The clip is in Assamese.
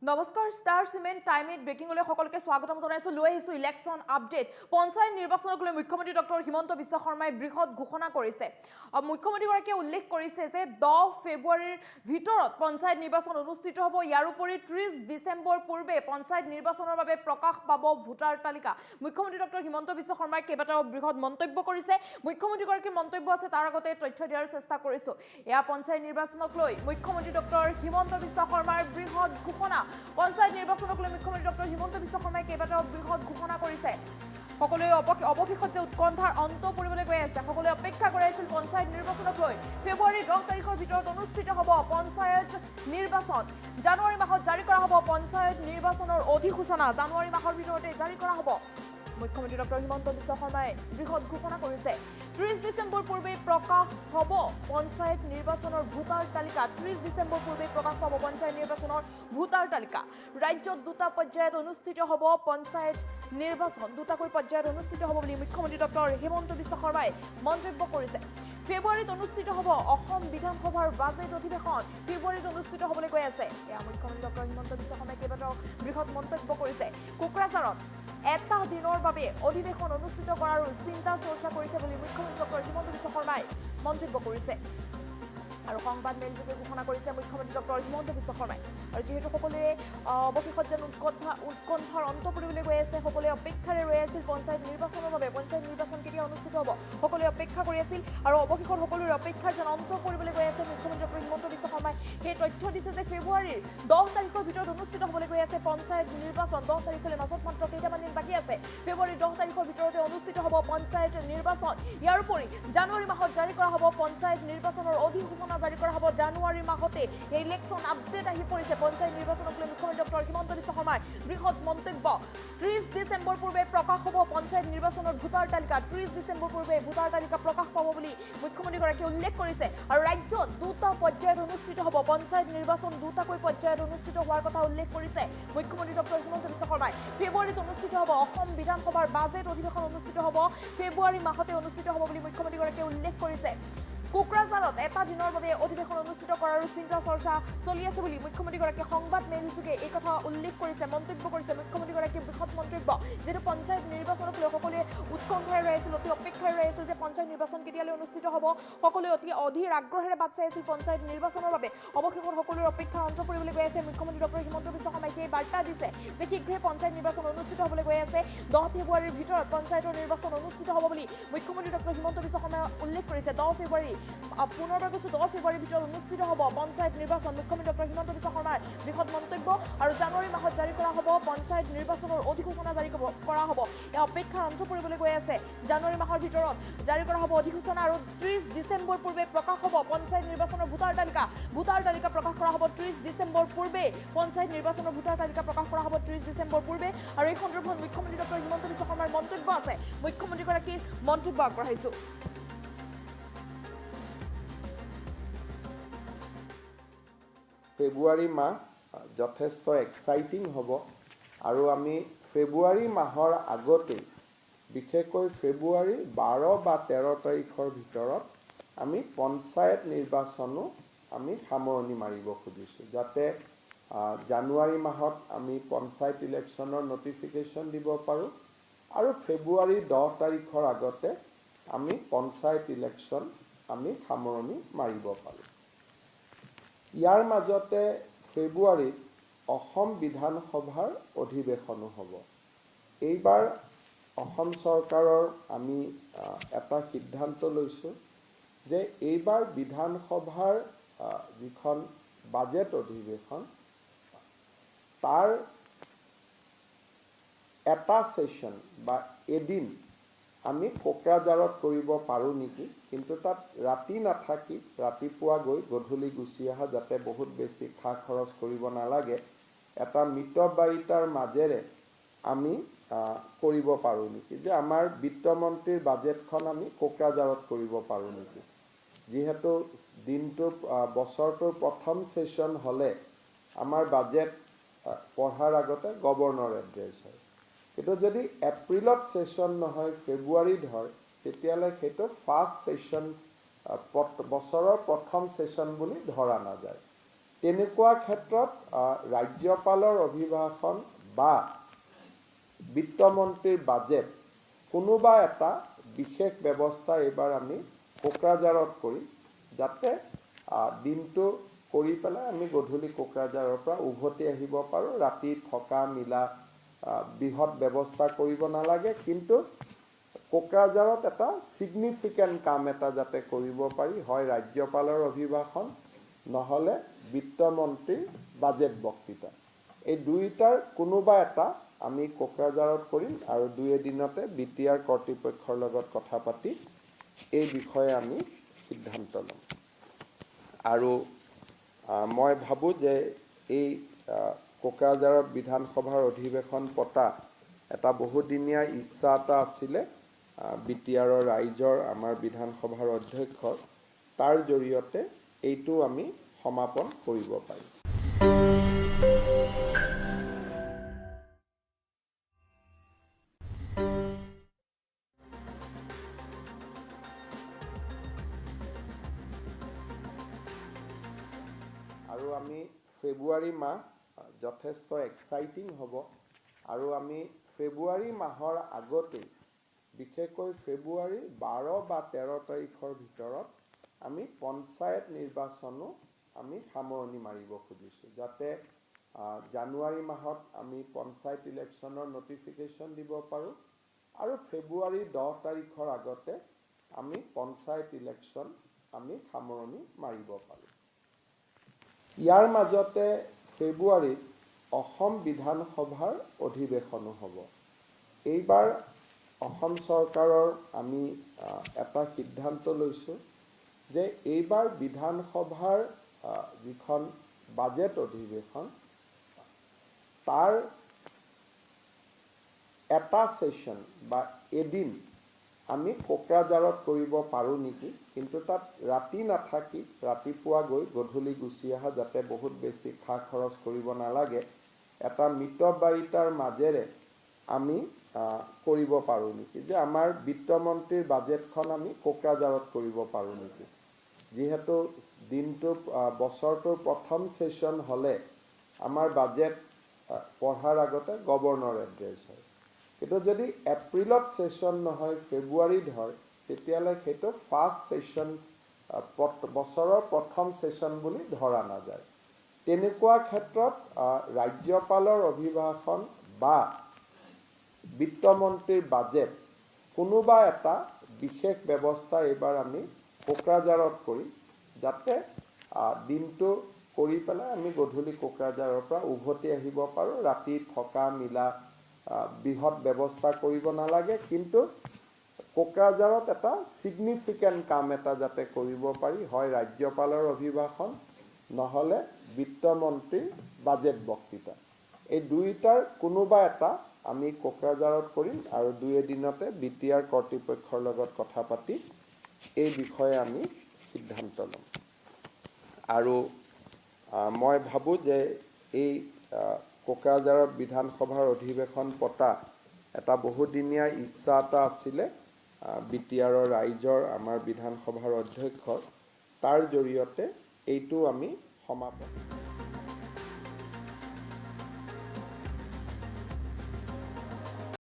নমস্কাৰ ষ্টাৰ সিমেন্ট টাইমিট ব্ৰেকিংলৈ সকলোকে স্বাগতম জনাইছো লৈ আহিছো ইলেকশন আপডেট পঞ্চায়ত নিৰ্বাচনক লৈ মুখ্যমন্ত্ৰী ডক্টৰ হিমন্ত বিশ্ব শৰ্মাই বৃহৎ ঘোষণা কৰিছে মুখ্যমন্ত্ৰীগৰাকীয়ে উল্লেখ কৰিছে যে 10 ফেব্ৰুৱাৰীৰ ভিতৰত পঞ্চায়ত নিৰ্বাচন অনুষ্ঠিত হ'ব ইয়াৰ উপৰি 30 ডিসেম্বৰ পূৰ্বে পঞ্চায়ত নিৰ্বাচনৰ বাবে প্ৰকাশ পাব ভোটাৰ তালিকা মুখ্যমন্ত্ৰী ডক্টৰ হিমন্ত বিশ্ব শৰ্মাই কেইবাটাও বৃহৎ মন্তব্য কৰিছে মুখ্যমন্ত্ৰীগৰাকীৰ মন্তব্য আছে তাৰ আগতে তথ্য দিয়াৰ চেষ্টা কৰিছো এয়া পঞ্চায়ত নিৰ্বাচনক লৈ মুখ্যমন্ত্ৰী ডক্টৰ হিমন্ত বিশ্ব শৰ্মাৰ বৃহৎ ঘোষণা পঞ্চায়ত নিৰ্বাচনক লৈ মুখ্যমন্ত্ৰী ডক্টৰ হিমন্ত বিশ্ব শৰ্মাই কেইবাটাও বৃহৎ ঘোষণা কৰিছে সকলোৱে অৱশেষত যে উৎকণ্ঠাৰ অন্ত পৰিবলৈ গৈ আছে সকলোৱে অপেক্ষা কৰি আছিল পঞ্চায়ত নিৰ্বাচনক লৈ ফেব্ৰুৱাৰী 10 তাৰিখৰ ভিতৰত অনুষ্ঠিত হ'ব পঞ্চায়ত নিৰ্বাচন জানুৱাৰী মাহত জাৰি কৰা হ'ব পঞ্চায়ত নিৰ্বাচনৰ অধিসূচনা জানুৱাৰী মাহৰ ভিতৰতে জাৰি কৰা হ'ব মুখ্যমন্ত্ৰী ডক্টৰ হিমন্ত বিশ্ব শৰ্মাই বৃহৎ ঘোষণা কৰিছে 30 ডিসেম্বৰ পূৰ্বে প্ৰকাশ হ'ব পঞ্চায়ত নিৰ্বাচনৰ ভোটাৰ তালিকা 30 ডিসেম্বৰ পূৰ্বে প্ৰকাশ পাব পঞ্চায়ত নিৰ্বাচনৰ ভোটাৰ তালিকা ৰাজ্যত দুটা পৰ্যায়ত অনুষ্ঠিত হ'ব পঞ্চায়ত নিৰ্বাচন দুটাকৈ পৰ্যায়ত অনুষ্ঠিত হ'ব বুলি মুখ্যমন্ত্ৰী ডক্টৰ হিমন্ত বিশ্ব শৰ্মাই মন্তব্য কৰিছে ফেব্ৰুৱাৰীত অনুষ্ঠিত হ'ব অসম বিধানসভাৰ বাজেট অধিৱেশন ফেব্ৰুৱাৰীত অনুষ্ঠিত হ'বলৈ গৈ আছে এয়া মুখ্যমন্ত্ৰী ডক্টৰ হিমন্ত বিশ্ব শৰ্মাই কেইবাটাও বৃহৎ মন্তব্য কৰিছে কোকৰাঝাৰত এটা দিনৰ বাবে অধিৱেশন অনুষ্ঠিত কৰাৰ চিন্তা চৰ্চা কৰিছে বুলি মুখ্যমন্ত্ৰী ডক্টৰ হিমন্ত বিশ্ব শৰ্মাই মন্তব্য কৰিছে আৰু সংবাদ মেলযোগে ঘোষণা কৰিছে মুখ্যমন্ত্ৰী ডক্টৰ হিমন্ত বিশ্ব শৰ্মাই আৰু যেহেতু সকলোৱে অৱশেষত যেন উৎকণ্ঠাৰ অন্ত পৰিবলৈ গৈ আছে সকলোৱে অপেক্ষাৰে ৰৈ আছিল পঞ্চায়ত নিৰ্বাচনৰ বাবে পঞ্চায়ত নিৰ্বাচন কেতিয়া অনুষ্ঠিত হ'ব সকলোৱে অপেক্ষা কৰি আছিল আৰু অৱশেষত সকলোৰে অপেক্ষাৰ যেন অন্ত পৰিবলৈ গৈ আছে মুখ্যমন্ত্ৰী ডক্টৰ হিমন্ত বিশ্ব শৰ্মাই সেই তথ্য দিছে যে ফেব্ৰুৱাৰীৰ 10 তাৰিখৰ ভিতৰত অনুষ্ঠিত হ'বলৈ গৈ আছে পঞ্চায়ত নিৰ্বাচন 10 তাৰিখলৈ মাজত মাত্ৰ কেইটামান দিন বাকী আছে ফেব্ৰুৱাৰীৰ 10 তাৰিখৰ ভিতৰতে অনুষ্ঠিত হ'ব পঞ্চায়ত নিৰ্বাচন ইয়াৰ উপৰি জানুৱাৰী মাহত জাৰি কৰা হ'ব পঞ্চায়ত নিৰ্বাচনৰ অধিসূচনা জাৰি কৰা হ'ব জানুৱাৰী মাহতে এই ইলেকশন আপডেট আহি পৰিছে পঞ্চায়ত নিৰ্বাচনক লৈ মুখ্যমন্ত্ৰী ডক্টৰ হিমন্ত বিশ্ব শৰ্মাৰ বৃহৎ মন্তব্য 30 ডিসেম্বৰ পূৰ্বে প্ৰকাশ হ'ব পঞ্চায়ত নিৰ্বাচনৰ ভোটাৰ তালিকা 30 ডিসেম্বৰ পূৰ্বে ভোটাৰ তালিকা প্ৰকাশ পাব বুলি মুখ্যমন্ত্ৰীগৰাকীয়ে উল্লেখ কৰিছে আৰু ৰাজ্যত দুটা পৰ্যায়ত অনুষ্ঠিত হ'ব পঞ্চায়ত নিৰ্বাচন দুটাকৈ পৰ্যায়ত অনুষ্ঠিত হোৱাৰ কথা উল্লেখ কৰিছে মুখ্যমন্ত্ৰী ডক্টৰ হিমন্ত বিশ্ব শৰ্মাই ফেব্ৰুৱাৰীত অনুষ্ঠিত হ'ব অসম বিধানসভাৰ বাজেট অধিৱেশন অনুষ্ঠিত হ'ব ফেব্ৰুৱাৰী মাহতে অনুষ্ঠিত হ'ব বুলি মুখ্যমন্ত্ৰীগৰাকীয়ে উল্লেখ কৰিছে কোকৰাঝাৰত এটা দিনৰ বাবে অধিৱেশন অনুষ্ঠিত কৰাৰ চিন্তা চৰ্চা চলি আছে বুলি মুখ্যমন্ত্ৰীগৰাকীয়ে সংবাদ মেলযোগে এই কথা উল্লেখ কৰিছে মন্তব্য কৰিছে মুখ্যমন্ত্ৰীগৰাকীয়ে বৃহৎ মন্তব্য যেটো পঞ্চায়ত নিৰ্বাচনক লৈ সকলোৱে উৎকণ্ঠাৰে ৰৈ আছিল অতি অপেক্ষাৰে ৰৈ আছিল যে পঞ্চায়ত নিৰ্বাচন কেতিয়ালৈ অনুষ্ঠিত হ'ব সকলোৱে অতি অধীৰ আগ্ৰহেৰে বাট চাই আছিল পঞ্চায়ত নিৰ্বাচনৰ বাবে অৱশেষত সকলোৰে অপেক্ষাৰ অন্ত পৰিবলৈ গৈ আছে মুখ্যমন্ত্ৰী ডক্টৰ হিমন্ত বিশ্ব শৰ্মাই এই বাৰ্তা দিছে যে শীঘ্ৰে পঞ্চায়ত নিৰ্বাচন অনুষ্ঠিত হ'বলৈ গৈ আছে 10 ফেব্ৰুৱাৰীৰ ভিতৰত পঞ্চায়তৰ নিৰ্বাচন অনুষ্ঠিত হ'ব বুলি মুখ্যমন্ত্ৰী ডক্টৰ হিমন্ত বিশ্ব শৰ্মাই উল্লেখ কৰিছে 10 ফেব্ৰুৱাৰী পুনৰবাৰ কৈছো 10 ফেব্ৰুৱাৰীৰ ভিতৰত অনুষ্ঠিত হ'ব পঞ্চায়ত নিৰ্বাচন মুখ্যমন্ত্ৰী ডক্টৰ হিমন্ত বিশ্ব শৰ্মাৰ বৃহৎ মন্তব্য আৰু জানুৱাৰী মাহত জাৰি কৰা হ'ব পঞ্চায়ত নিৰ্বাচনৰ অধিসূচনা জাৰি কৰা হ'ব এই অপেক্ষাৰ অন্ত পৰিবলৈ গৈ আছে জানুৱাৰী মাহৰ ভিতৰত জাৰি কৰা হ'ব অধিসূচনা আৰু 30 ডিসেম্বৰ পূৰ্বে প্ৰকাশ হ'ব পঞ্চায়ত নিৰ্বাচনৰ ভোটাৰ তালিকা প্ৰকাশ কৰা হ'ব 30 ডিসেম্বৰ পূৰ্বে পঞ্চায়ত নিৰ্বাচনৰ ভোটাৰ তালিকা প্ৰকাশ কৰা হ'ব 30 ডিসেম্বৰ পূৰ্বে আৰু এই সন্দৰ্ভত মুখ্যমন্ত্ৰী ডক্টৰ হিমন্ত বিশ্ব শৰ্মাৰ মন্তব্য আছে মুখ্যমন্ত্ৰীগৰাকীৰ মন্তব্য আগবঢ়াইছো ফেব্ৰুৱাৰী মাহ যথেষ্ট এক্সাইটিং হ'ব আৰু আমি ফেব্ৰুৱাৰী মাহৰ আগতে বিশেষকৈ ফেব্ৰুৱাৰী 12 বা 13 তাৰিখৰ ভিতৰত আমি পঞ্চায়ত নিৰ্বাচনো আমি সামৰণি মাৰিব খুজিছোঁ যাতে জানুৱাৰী মাহত আমি পঞ্চায়ত ইলেকশ্যনৰ নটিফিকেশ্যন দিব পাৰোঁ আৰু ফেব্ৰুৱাৰী 10 তাৰিখৰ আগতে আমি পঞ্চায়ত ইলেকশ্যন আমি সামৰণি মাৰিব পাৰোঁ ইয়াৰ মাজতে ফেব্ৰুৱাৰীত অসম বিধানসভাৰ অধিৱেশনো হ'ব এইবাৰ অসম চৰকাৰৰ আমি এটা সিদ্ধান্ত লৈছোঁ যে এইবাৰ বিধানসভাৰ যিখন বাজেট অধিৱেশন তাৰ এটা সেশন বা এদিন আমি কোকৰাঝাৰত কৰিব পাৰোঁ নেকি কিন্তু তাত ৰাতি নাথাকি ৰাতিপুৱা গৈ গধূলি গুচি অহা যাতে বহুত বেছি খা খৰচ কৰিব নালাগে এটা মিতব্যয়িতাৰ মাজেৰে আমি কৰিব পাৰোঁ নেকি যে আমাৰ বিত্তমন্ত্ৰীৰ বাজেটখন আমি কোকৰাঝাৰত কৰিব পাৰোঁ নেকি যেহেতু দিনটো বছৰটোৰ প্ৰথম সেশন হ'লে আমাৰ বাজেট পঢ়াৰ আগতে গভৰ্ণৰ এড্ৰেছ হয় কিন্তু যদি এপ্ৰিলত সেশন নহয় ফেব্ৰুৱাৰীত হয় তেতিয়ালে সেইটো ফাৰ্ষ্ট সেশন বছৰৰ প্ৰথম সেশন বুলি ধৰা নাযায় তেনেকুৱা ক্ষেত্ৰত ৰাজ্যপালৰ অভিভাষণ বা বিত্তমন্ত্ৰীৰ বাজেট কোনোবা এটা বিশেষ ব্যৱস্থা এইবাৰ আমি কোকৰাঝাৰত কৰি যাতে দিনটো কৰি পেলাই আমি গধূলি কোকৰাঝাৰৰ পৰা উভতি আহিব পাৰোঁ, ৰাতি থকা মিলা বৃহৎ ব্যৱস্থা কৰিব নালাগে, কিন্তু কোকৰাঝাৰত এটা ছিগনিফিকেণ্ট কাম এটা যাতে কৰিব পাৰি, হয় ৰাজ্যপালৰ অভিভাষণ নহ'লে বিত্তমন্ত্ৰীৰ বাজেট বক্তৃতা, এই দুয়োটাৰ কোনোবা এটা আমি কোকৰাঝাৰত কৰিম আৰু 2 এদিনতে BTR কৰ্তৃপক্ষৰ লগত কথা পাতি এই বিষয়ে আমি সিদ্ধান্ত ল'ম। আৰু মই ভাবোঁ যে এই কোকৰাঝাৰত বিধানসভাৰ অধিৱেশন পতা এটা বহুদিনীয়া ইচ্ছা এটা আছিলে BTRৰ ৰাইজৰ, আমাৰ বিধানসভাৰ অধ্যক্ষৰ, তাৰ জৰিয়তে এইটো আমি সমাপন কৰিব পাৰিম। আৰু আমি ফেব্ৰুৱাৰী মাহ যথেষ্ট এক্সাইটিং হ'ব, আৰু আমি ফেব্ৰুৱাৰী মাহৰ আগতেই বিশেষকৈ ফেব্ৰুৱাৰীৰ 12 বা 13 তাৰিখৰ ভিতৰত আমি পঞ্চায়ত নিৰ্বাচনো আমি সামৰণি মাৰিব খুজিছোঁ, যাতে জানুৱাৰী মাহত আমি পঞ্চায়ত ইলেকশ্যনৰ নটিফিকেশ্যন দিব পাৰোঁ আৰু ফেব্ৰুৱাৰী 10 তাৰিখৰ আগতে আমি পঞ্চায়ত ইলেকশ্যন আমি সামৰণি মাৰিব পাৰোঁ। ইয়াৰ মাজতে ফেব্ৰুৱাৰীত অসম বিধানসভাৰ অধিৱেশনো হ'ব। এইবাৰ অসম চৰকাৰৰ আমি এটা সিদ্ধান্ত লৈছোঁ যে এইবাৰ বিধানসভাৰ যিখন বাজেট অধিৱেশন তাৰ এটা সেশন বা এদিন আমি কোকৰাঝাৰত কৰিব পাৰোঁ নেকি, কিন্তু তাত ৰাতি নাথাকি ৰাতিপুৱা গৈ গধূলি গুচি অহা, যাতে বহুত বেছি খা খৰচ কৰিব নালাগে, এটা মিতব্যয়িতাৰ মাজেৰে আমি কৰিব পাৰোঁ নেকি, যে আমাৰ বিত্তমন্ত্ৰীৰ বাজেটখন আমি কোকৰাঝাৰত কৰিব পাৰোঁ নেকি, যিহেতু দিনটো বছৰটোৰ প্ৰথম সেশন হ'লে আমাৰ বাজেট পঢ়াৰ আগতে গভৰ্ণৰ এড্ৰেছ হয়, কিন্তু যদি এপ্ৰিলত সেশন নহয় ফেব্ৰুৱাৰীত হয় তেতিয়াহ'লে সেইটো ফাৰ্ষ্ট সেশন, বছৰৰ প্ৰথম সেশন বুলি ধৰা নাযায়। তেনেকুৱা ক্ষেত্ৰত ৰাজ্যপালৰ অভিভাষণ বা বিত্তমন্ত্ৰীৰ বাজেট কোনোবা এটা বিশেষ ব্যৱস্থা এইবাৰ আমি কোকৰাঝাৰত কৰি যাতে দিনটো কৰি পেলাই আমি গধূলি কোকৰাঝাৰৰ পৰা উভতি আহিব পাৰোঁ, ৰাতি থকা মিলা বৃহৎ ব্যৱস্থা কৰিব নালাগে, কিন্তু কোকৰাঝাৰত এটা ছিগনিফিকেণ্ট কাম এটা যাতে কৰিব পাৰি, হয় ৰাজ্যপালৰ অভিভাষণ নহ'লে বিত্তমন্ত্ৰীৰ বাজেট বক্তৃতা, এই দুয়োটাৰ কোনোবা এটা আমি কোকৰাঝাৰত কৰিম আৰু 2 এদিনতে BTR কৰ্তৃপক্ষৰ লগত কথা পাতি এই বিষয়ে আমি সিদ্ধান্ত ল'ম। আৰু মই ভাবোঁ যে এই কোকৰাঝাৰত বিধানসভাৰ অধিৱেশন পতা এটা বহুদিনীয়া ইচ্ছা এটা আছিলে BTRৰ ৰাইজৰ, আমাৰ বিধানসভাৰ অধ্যক্ষৰ, তাৰ জৰিয়তে এইটো আমি সমাপন